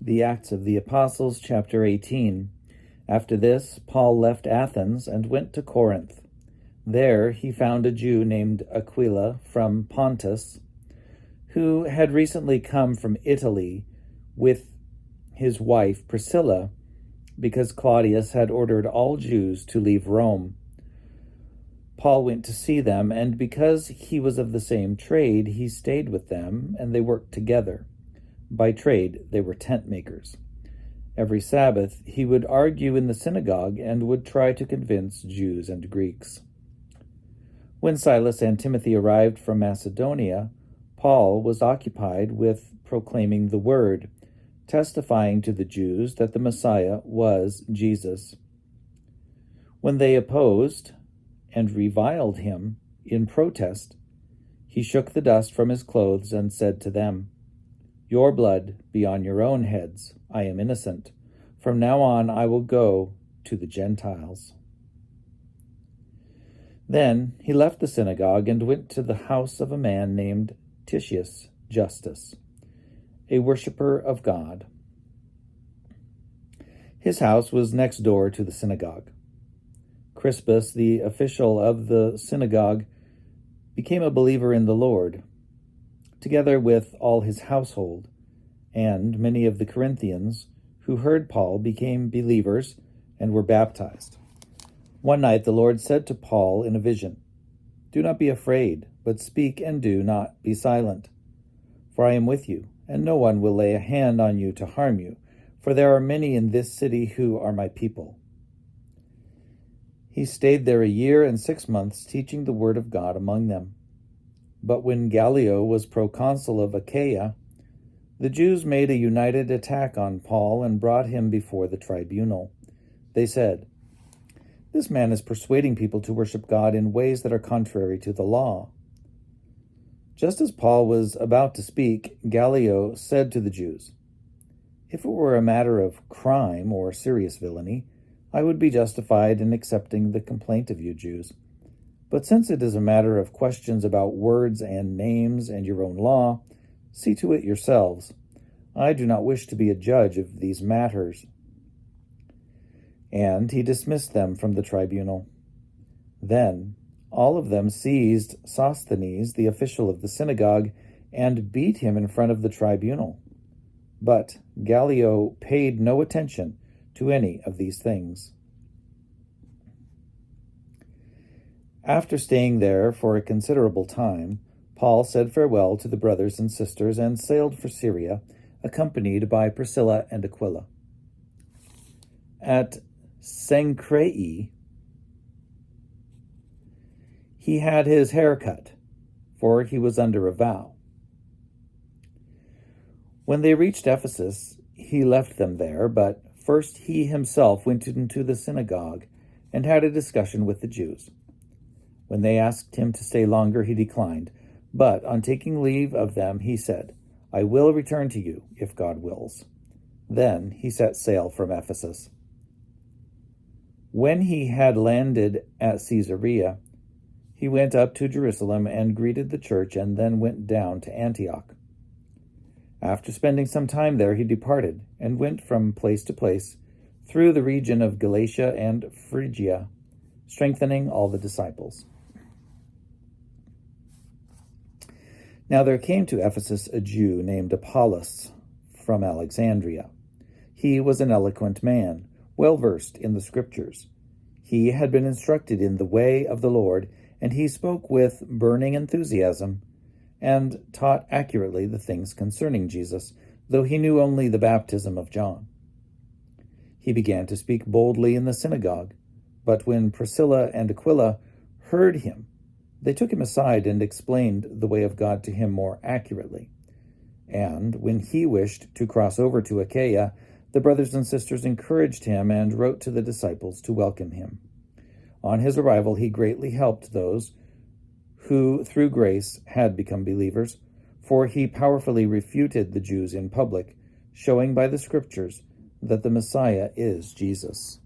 The Acts of the Apostles, chapter 18. After this, Paul left Athens and went to Corinth. There he found a Jew named Aquila from Pontus, who had recently come from Italy with his wife Priscilla, because Claudius had ordered all Jews to leave Rome. Paul went to see them, and because he was of the same trade, he stayed with them, and they worked together. By trade, they were tent makers. Every Sabbath, he would argue in the synagogue and would try to convince Jews and Greeks. When Silas and Timothy arrived from Macedonia, Paul was occupied with proclaiming the word, testifying to the Jews that the Messiah was Jesus. When they opposed and reviled him in protest, he shook the dust from his clothes and said to them, "Your blood be on your own heads. I am innocent. From now on I will go to the Gentiles." Then he left the synagogue and went to the house of a man named Titius Justus, a worshipper of God. His house was next door to the synagogue. Crispus, the official of the synagogue, became a believer in the Lord, together with all his household, and many of the Corinthians who heard Paul became believers and were baptized. One night the Lord said to Paul in a vision, "Do not be afraid, but speak and do not be silent. For I am with you, and no one will lay a hand on you to harm you, for there are many in this city who are my people." He stayed there 1 year and 6 months, teaching the word of God among them. But when Gallio was proconsul of Achaia, the Jews made a united attack on Paul and brought him before the tribunal. They said, "This man is persuading people to worship God in ways that are contrary to the law." Just as Paul was about to speak, Gallio said to the Jews, "If it were a matter of crime or serious villainy, I would be justified in accepting the complaint of you Jews. But since it is a matter of questions about words and names and your own law, see to it yourselves. I do not wish to be a judge of these matters." And he dismissed them from the tribunal. Then all of them seized Sosthenes, the official of the synagogue, and beat him in front of the tribunal. But Gallio paid no attention to any of these things. After staying there for a considerable time, Paul said farewell to the brothers and sisters and sailed for Syria, accompanied by Priscilla and Aquila. At Cenchreae, he had his hair cut, for he was under a vow. When they reached Ephesus, he left them there, but first he himself went into the synagogue and had a discussion with the Jews. When they asked him to stay longer, he declined, but on taking leave of them, he said, "I will return to you, if God wills." Then he set sail from Ephesus. When he had landed at Caesarea, he went up to Jerusalem and greeted the church, and then went down to Antioch. After spending some time there, he departed and went from place to place through the region of Galatia and Phrygia, strengthening all the disciples. Now there came to Ephesus a Jew named Apollos from Alexandria. He was an eloquent man, well versed in the Scriptures. He had been instructed in the way of the Lord, and he spoke with burning enthusiasm and taught accurately the things concerning Jesus, though he knew only the baptism of John. He began to speak boldly in the synagogue, but when Priscilla and Aquila heard him, they took him aside and explained the way of God to him more accurately. And when he wished to cross over to Achaia, the brothers and sisters encouraged him and wrote to the disciples to welcome him. On his arrival, he greatly helped those who, through grace, had become believers, for he powerfully refuted the Jews in public, showing by the Scriptures that the Messiah is Jesus.